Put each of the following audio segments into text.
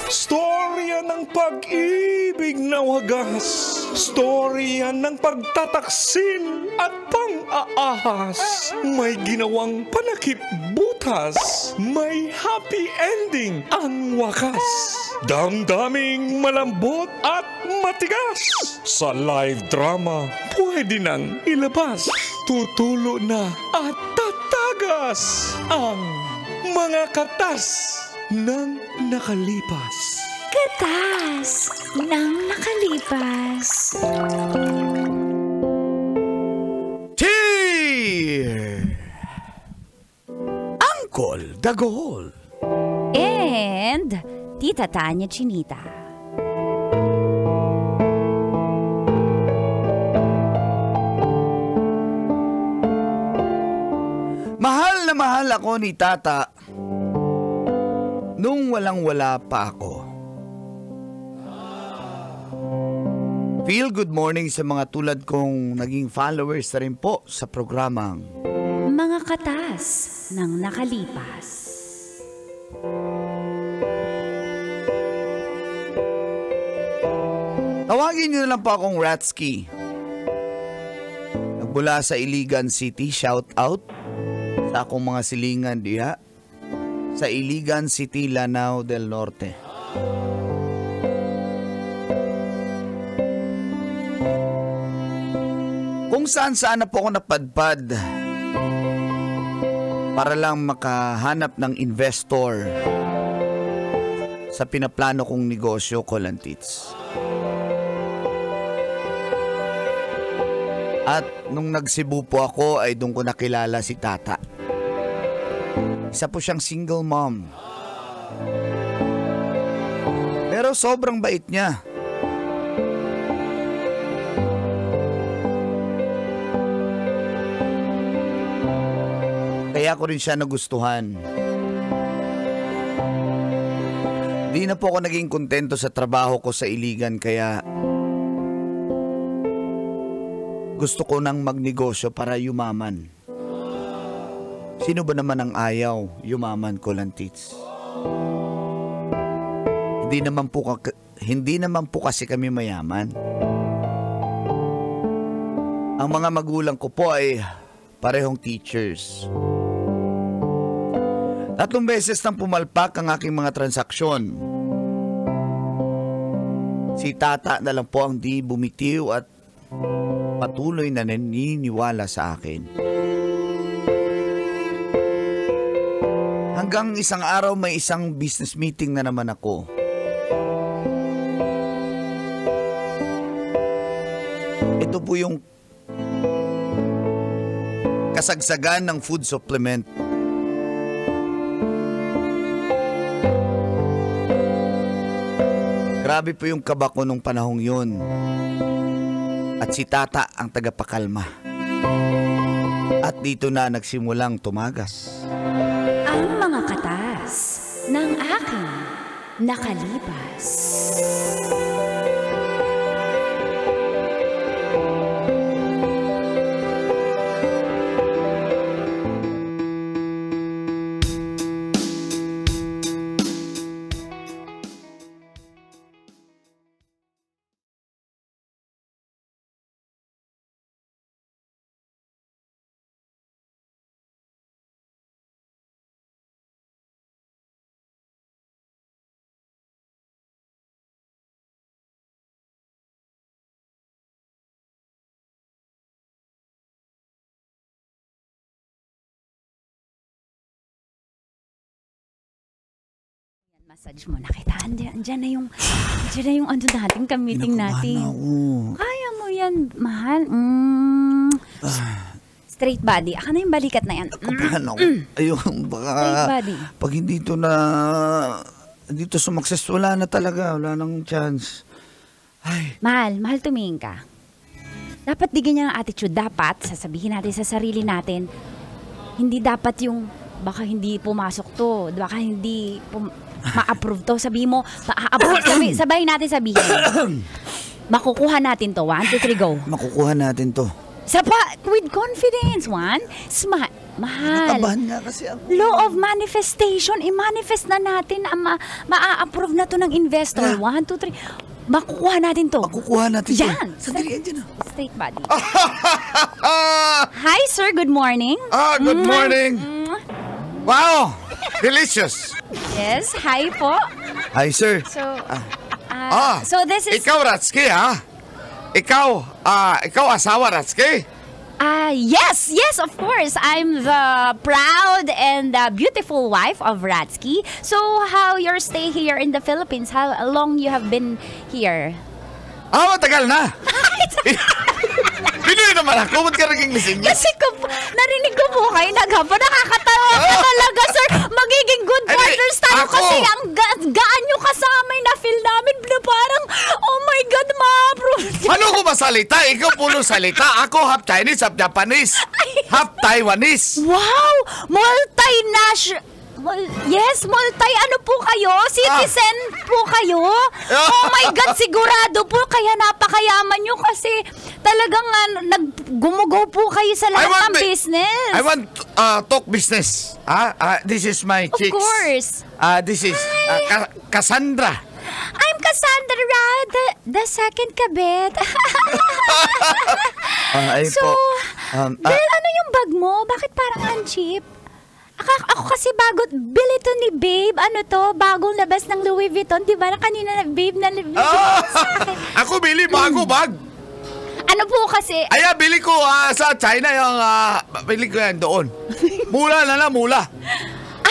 Storya ng pag-ibig na wagas. Storya ng pagtataksil at pang-aahas. May ginawang panakip butas. May happy ending ang wakas. Damdaming malambot at matigas. Sa live drama, pwede nang ilabas. Tutulo na at tatagas ang mga katas ng nakalipas. Katas ng nakalipas. Uncle Dagol. And Tita Tanya Chinita. Mahal na mahal ako ni Tata nung walang-wala pa ako. Feel good morning sa mga tulad kong naging followers na rin po sa programang Mga Katas ng Nakalipas. Tawagin niyo na lang po akong Ratsky. Nagmula sa Iligan City, shout out sa akong mga silingan diha sa Iligan City, Lanao del Norte. Kung saan-saan na po ako napadpad para lang makahanap ng investor sa pinaplano kong negosyo, Kolantits. At nung nagsibu po ako ay doon ko nakilala si Tata. Isa po siyang single mom. Pero sobrang bait niya. Kaya ko rin siya nagustuhan. Di na po ako naging kontento sa trabaho ko sa Iligan kaya gusto ko nang magnegosyo para yumaman. Sino ba naman ang ayaw yumaman, Kolantits? Hindi naman po kasi kami mayaman. Ang mga magulang ko po ay parehong teachers. 3 beses nang pumalpak ang aking mga transaksyon. Si Tata na lang po ang di bumitiw at patuloy na naniniwala sa akin. Hanggang isang araw may isang business meeting na naman ako. Ito po yung kasagsagan ng food supplement. Grabe po yung kaba ko nung panahong yun. At si Tata ang tagapakalma. At dito na nagsimulang tumagas. Ang mga katas ng aking nakalipas. Massage mo na kita. Andiyan na yung ano natin, ka-meeting natin. Kaya mo yan, mahal. Straight body. Aka na yung balikat na yan. Ayun, baka straight body. Pag hindi to sumakses, wala na talaga. Wala nang chance. Ay. Mahal tumingin ka. Dapat di ganyan ang attitude. Dapat, sasabihin natin sa sarili natin, hindi dapat yung baka hindi pumasok to. Baka hindi ma-approve to. Sabihin mo, ma-approve. Sabay natin sabihin. Makukuha natin to. 1, 2, 3, go. Makukuha natin to. With confidence. 1, smile. Mahal. Nakabahan nga kasi ako. Law of manifestation, i-manifest na natin na ma-approve na to ng investor. Yeah. 1, 2, 3. Makukuha natin to. Makukuha natin to. Yan. Sandali, yan na. Straight body. Hi, sir. Good morning. Good morning. Wow, delicious. Yes, hi po. Hi, sir. So, So this is... ikaw Ratski ha? Ikaw asawa Ratski? Yes, of course. I'm the proud and beautiful wife of Ratsky. So, how your stay here in the Philippines? How long you have been here? Matagal na. Pinoy naman ako, ba't ka nag-English? Kasi narinig ko po kayo naghapon. Nakakatawa ka talaga, sir. Magiging good partners tayo ako. kasi ang gaan nyo kasama na feel namin na parang, oh my God, ma-approve. Ano ko masalita? Ikaw puno salita. Ako half Chinese, half Japanese, half Taiwanese. Wow! Yes, ano po kayo? Citizen po kayo? Oh my God, sigurado po. Kaya napakayaman nyo kasi talagang gumugo po kayo sa lahat ng business. I want talk business. This is my Of chicks. course. This is Cassandra. I'm Cassandra, the second kabit. Ayun So, po. Bel, ano yung bag mo? Bakit parang uncheap? Ako kasi bago, bili to ni Babe. Ano to? Bagong labas ng Louis Vuitton. Diba na kanina Babe na sa akin. Ako bili bago bag. Ano po kasi, Bili ko sa China yung bili ko yan doon. Mula na mula.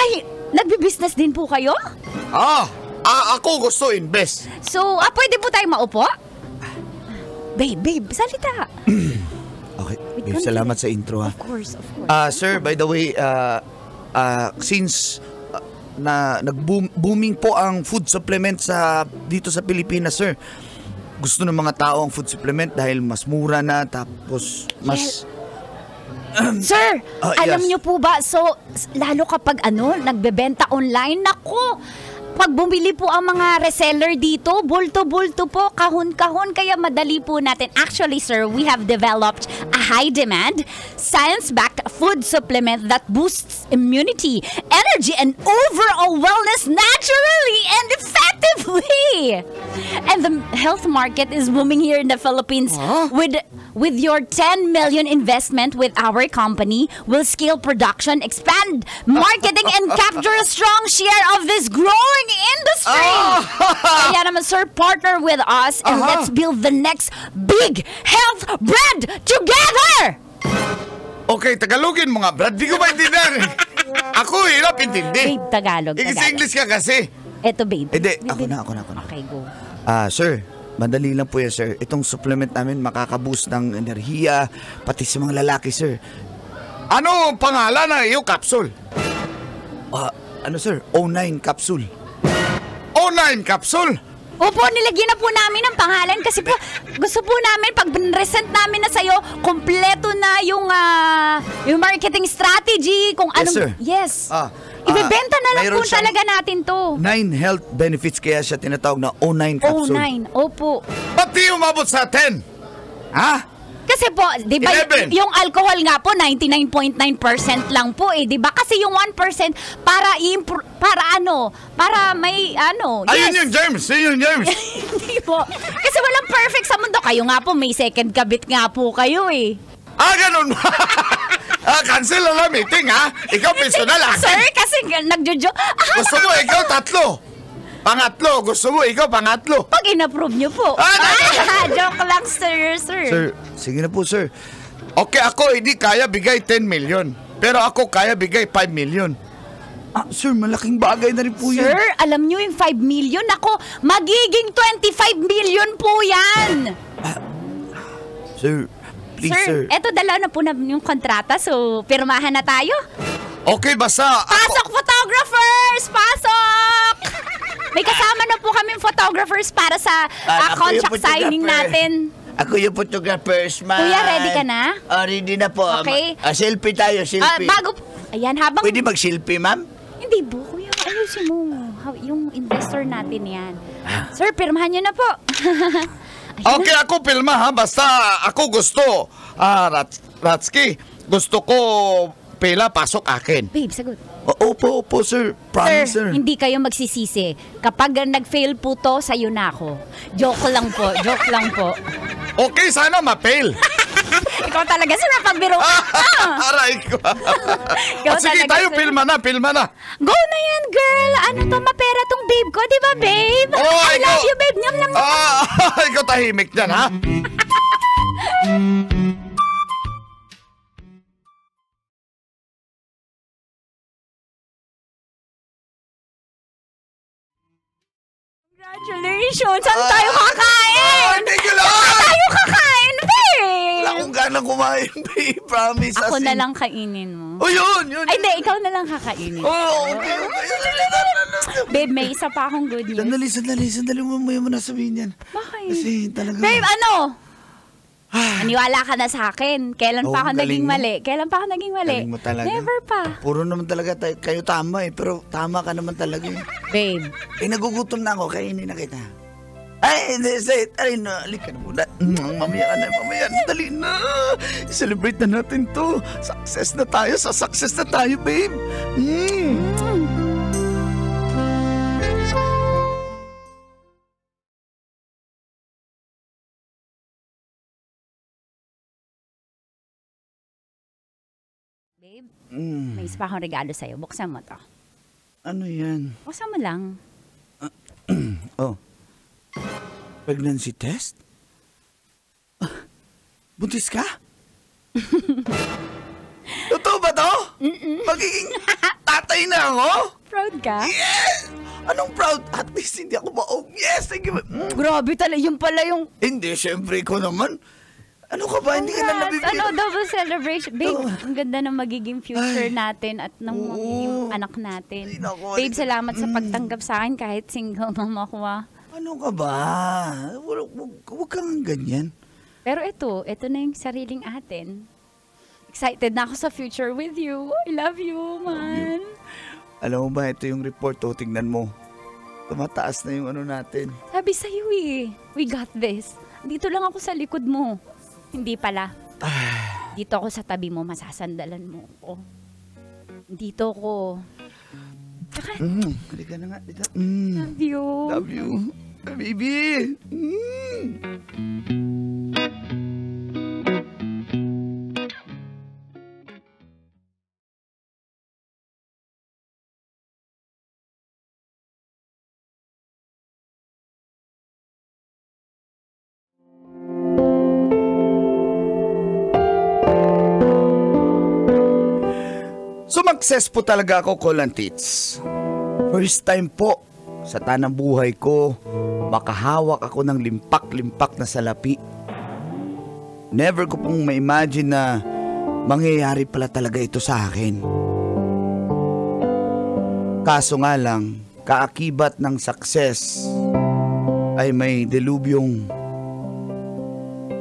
ay, nagbi-business din po kayo? Ako gusto invest. So, pwede po tayo maupo? Babe, salita. Okay, babe, salamat sa intro ha. Of course. Sir, by the way, since nag-booming po ang food supplement dito sa Pilipinas, sir. Gusto ng mga tao ang food supplement dahil mas mura na, tapos mas... Sir, alam yes. niyo po ba, so, lalo kapag nagbebenta online, naku, pag bumili po ang mga reseller dito, bulto-bulto po, kahon-kahon, kaya madali po natin. Actually, sir, we have developed a high-demand, science-backed food supplement that boosts immunity, energy, and overall wellness naturally and effectively. And the health market is booming here in the Philippines. With your 10 million investment with our company, we'll scale production, expand marketing, and capture a strong share of this growing industry. Kaya naman, sir, partner with us and let's build the next big health brand together! Okay, Tagalogin mo nga, Brad. Di ko maintindihan. Ako hirap intindi. Babe, Tagalog. English ka kasi. Eto, babe. Hindi, ako na. Okay, go. Sir, madali lang po yan, sir. Itong supplement namin makaka-boost ng enerhiya, pati sa mga lalaki, sir. Ano ang pangalan ng iyong capsule? Sir? O9 capsule. O9 capsule? Opo, nilagyan na po namin ang pangalan kasi po gusto po namin pag resent namin na sa'yo, kompleto na yung marketing strategy, kung anong... sir. Yes. Ibebenta na lang mayroon po siyang talaga natin to. 9 health benefits, kaya siya tinatawag na O9 capsule. O9, opo. Pati umabot sa 10? Kasi po, di ba, 11. yung alcohol nga po, 99.9% lang po eh, di ba? Kasi yung 1% para may Ayun yung germs, Hindi po. Kasi walang perfect sa mundo. Kayo nga po, may second kabit nga po kayo eh. Ganun ba? Cancel na lang meeting, Ikaw personal, Sir, kasi nagjojo. Gusto mo, ikaw tatlo. Pangatlo, gusto mo, ikaw pangatlo. Pag in-approve nyo po. Joke lang, sir. Sir, sige na po, sir. Okay, ako hindi kaya bigay 10 million. Pero ako kaya bigay 5 million. Sir, malaking bagay na rin po yan. Sir, alam nyo yung 5 million? Ako, magiging 25 million po yan. Sir, please, sir. Eto, dala na po na yung kontrata. So, pirmahan na tayo. Okay, basta Pasok, photographers! Pasok! May kasama na po kaming photographers para sa Ako yung contract signing photographer. natin. Ako yung photographers, man. Kuya, ready ka na? Ready na po. Okay. Selfie tayo, selfie. Ayan, habang... Pwede mag-selfie, ma'am? Hindi po, kuya. Ayusin mo. Yung investor natin yan. Sir, pirmahan nyo na po. Okay, ako pilma, Basta ako gusto, Ratsky, gusto ko pela, pasok akin. Babe, sagot. Opo, sir. Promise, sir. Hindi kayo magsisisi. Kapag nag-fail po to, sa'yo na ako. Joke lang po. Okay, sana ma-fail. Ikaw talaga sila pagbiro. Aray ko. Ikaw Sige, talaga, tayo, sir. pilma na. Go na yan, girl. Ano to, mapera tong babe ko, di ba, babe? Oh, I love you, babe. Nyam, nyam, nyam. Ikaw tahimik dyan, ha? Congratulations! Saan tayo kakain? Thank you, Lord! Saan tayo kakain, babe? Wala akong ganang kumain, babe. Promise. Ako as na in- lang kainin mo. Oh, yun. Ay, hindi. Ikaw na lang kakainin. Oh, okay. Babe, may isa pa akong good news. Sandali. Mamaya mo na sabihin yan. Bakit? Kasi talaga... Babe, ano? Maniwala ka na sa akin. Kailan pa Oh, ako naging galing mo. mali? Galing mo talaga. Never pa. Puro naman talaga kayo tama eh. Pero tama ka naman talaga eh. Babe, Nagugutom na ako. Kainin na kita. Ay, hindi. Say, ay, na. Halika na muna. Mamaya na. Dali na. Celebrate na natin to. Success na tayo, babe. babe, may isa pa akong regalo sa'yo. Buksan mo to. Ano yan? Buksan mo lang. Oh. Pregnancy test? Buntis ka? Totoo ba to? Magiging tatay na ako? Proud ka? Yes! Anong proud? At least hindi ako maog. Yes, thank you. Grabe talaga. Yung pala yung... Hindi, syempre ko naman. Ano ka ba? Hindi ka na Congrats! nabibigyan. Ano, double celebration. Babe, Oh. ang ganda ng magiging future natin at ng Oo. magiging anak natin. Ay, naku, Babe, salamat sa pagtanggap sa akin kahit single mom ako Ano ka ba? Huwag kang ganyan. Pero ito na yung sariling atin. Excited na ako sa future with you. I love you, man. Alam mo ba, ito yung report, oh, tingnan mo. Tumataas na yung ano natin. Sabi sa'yo eh, we got this. Dito lang ako sa likod mo. Hindi pala. Dito ako sa tabi mo, masasandalan mo ako. Dito ako. Tsaka, Halika na nga. Dito. love you. Love you. Baby. Sumakses po talaga ako, Kolantits. First time po sa tanang buhay ko, makahawak ako ng limpak-limpak na salapi. Never ko pong ma-imagine na mangyayari pala talaga ito sa akin. Kaso nga lang, kaakibat ng success ay may delubyong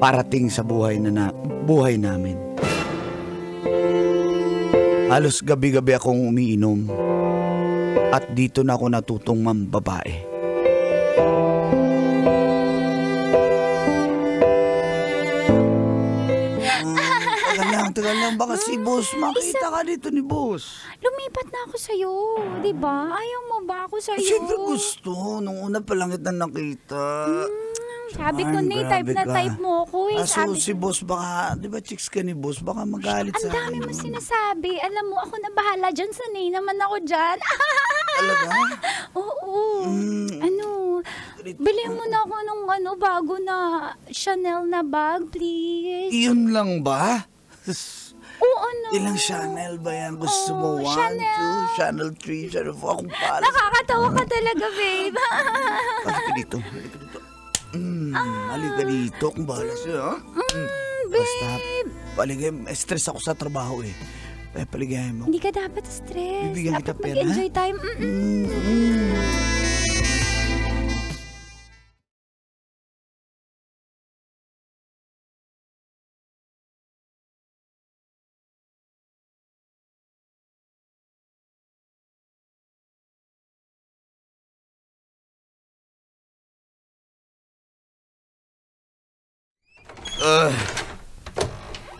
parating sa buhay namin. Halos gabi-gabi akong umiinom at dito na ako natutong mambabae. Tagal lang baka si boss, makita ka dito ni boss. Lumipat na ako sa'yo, di ba? Ayaw mo ba ako sa'yo? Siyempre gusto, nung una pa lang kita nakita. Sabi ko na, type na type mo ako eh. Aso Sabi si boss baka, di ba chicks ka ni boss, baka magalit ang sa akin. dami mo sinasabi. Alam mo, ako na bahala dyan. Sanay naman ako dyan. Talaga? Oo. Ano? Bilhin mo na ako ng bago na Chanel na bag, please. Iyon lang ba? Oo, ano? Ilang Chanel ba yan? Gusto mo? 1, Chanel. 2, Chanel 3, Chanel 4, akong pala. Nakakatawa ka talaga, babe. Halika dito, halika dito. Halika dito, kung bahala sa'yo, ha? Basta, paligay, stress ako sa trabaho eh. Kaya paligayan mo. Hindi ka dapat stress. Bibigyan kita Dapat pera, mag-enjoy time.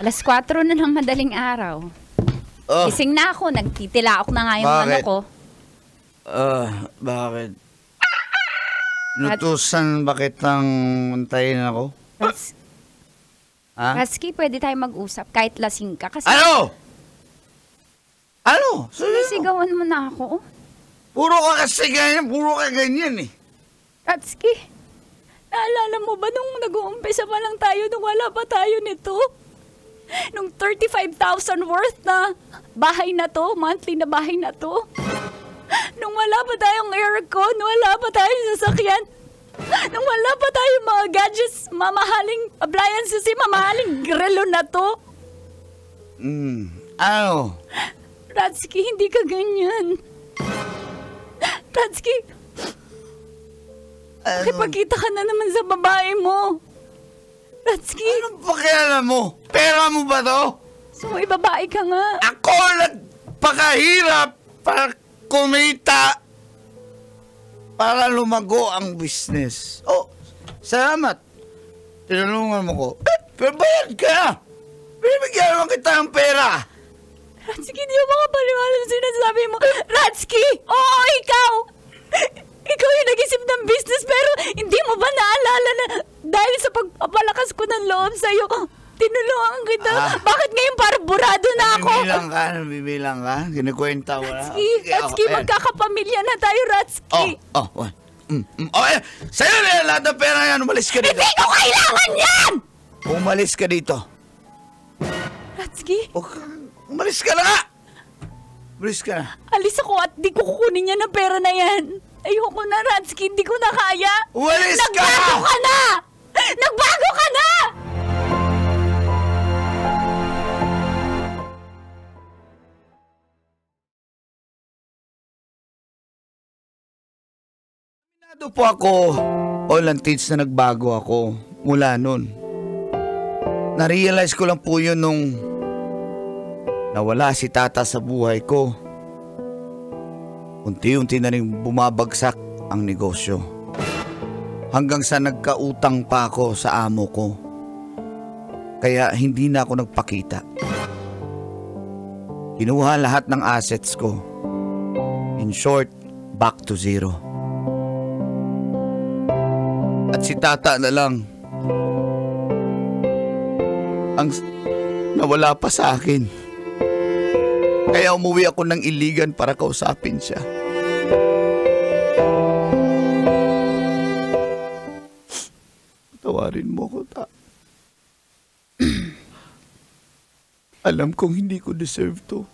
Alas 4 na ng madaling araw. Oh, Gising na ako, nagtitilaok na nga yung Bakit? ano ko. bakit? Nutusan ba kitang untayin ako? Ha? Ratsky, pwede tayo mag-usap kahit lasing ka. Kasi Ano? Ano? sinisigawan mo na ako. Puro ka kasi ganyan, puro ka ganyan eh. Ratsky, naalala mo ba nung nag-uumpisa pa lang tayo nung wala pa tayo nito? Nung 35,000 worth na bahay na to, monthly na bahay na to. Nung wala pa tayong aircon, wala pa tayong sasakyan. Nung wala pa tayong mga gadgets, mamahaling appliances, mamahaling grelo na to. Ano? Ratsky, hindi ka ganyan. Ratsky, nakipagkita ka na naman sa babae mo. Ratsky, Anong pakialam mo? Pera mo ba to? so may babae ka nga. Ako nagpakahirap para kumita para lumago ang business. Oh, salamat. Tinulungan mo ko. Pero bayad ka! Bibigyan naman kita ng pera! Ratsky, di mo makapaniwala sa sinasabi mo. Ratsky! Oo, ikaw! Ikaw yung nag-isip ng business pero hindi mo ba naalala na dahil sa pagpapalakas ko ng loob sa'yo, tinulungan kita. Bakit ngayon parang burado na ako? Bibilang ka? Kinikwenta mo na? Ratsky, magkakapamilya na tayo, Ratsky. Sa'yo na yan, lahat ng pera yan. Umalis ka dito. Hindi ko kailangan yan! Umalis ka dito. Ratsky, Umalis ka na nga! Umalis ka na. alis ako at di ko kukunin yan ang pera na yan. Ayoko na, Ratsky. Hindi ko na kaya. Umalis ka! Nagbago ka na! Nagbago ka na! Aminado po ako, Olantits, na nagbago ako mula nun. Na-realize ko lang po yun nung nawala si tata sa buhay ko. Unti-unti na rin bumabagsak ang negosyo. Hanggang sa nagkautang pa ako sa amo ko. Kaya hindi na ako nagpakita. Kinuha lahat ng assets ko. In short, back to zero. At si tata na lang ang nawala pa sa akin. Kaya umuwi ako ng Iligan para kausapin siya. Tawarin mo ko, ta. Alam kong hindi ko deserve to.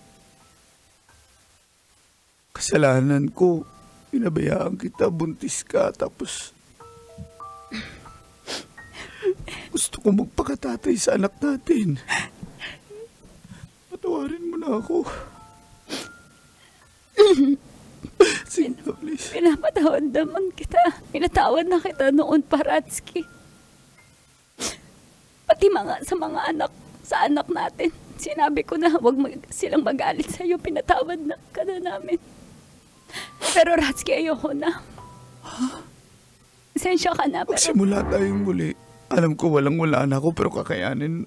Kasalanan ko. Pinabayaan kita, buntis ka, tapos gusto ko magpakatatay sa anak natin. Patawarin mo na ako. Sige na, please. Pinapatawad naman kita. Pinatawad na kita noon, Ratsky. Pati sa mga anak, sa anak natin. Sinabi ko na huwag silang magalit sa'yo. Pinatawad na ka na namin. Pero Ratsky, ayoko na. Sensya ka na. Pero Magsimula tayong muli. Alam ko walang-wala na ako, pero kakayanin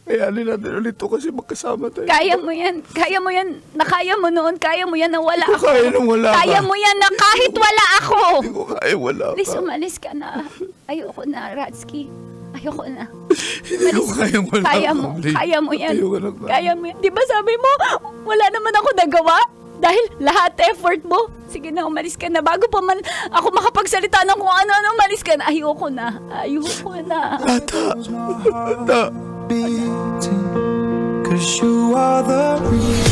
natin ulit to kasi magkasama tayo. kaya mo yan. Kaya mo yan. Nakaya mo noon. Kaya mo yan na wala Hindi ko ako. kaya nang wala ka. Kaya mo yan na kahit wala ako. Hindi ko kaya wala ka. Please, umalis ka na. Ayoko na, Ratsky. Ayoko na. Hindi ko kaya wala Kaya ka. mo. Please. Kaya mo yan. Ayoko na. Kaya mo yan. Di ba sabi mo, wala naman ako nagawa? Dahil lahat effort mo. Sige na, umalis ka na. Bago pa man ako makapagsalita ng kung ano-ano, umalis ka na. Ayoko na. Ayoko na. Tata. Beating, 'cause you are the reason.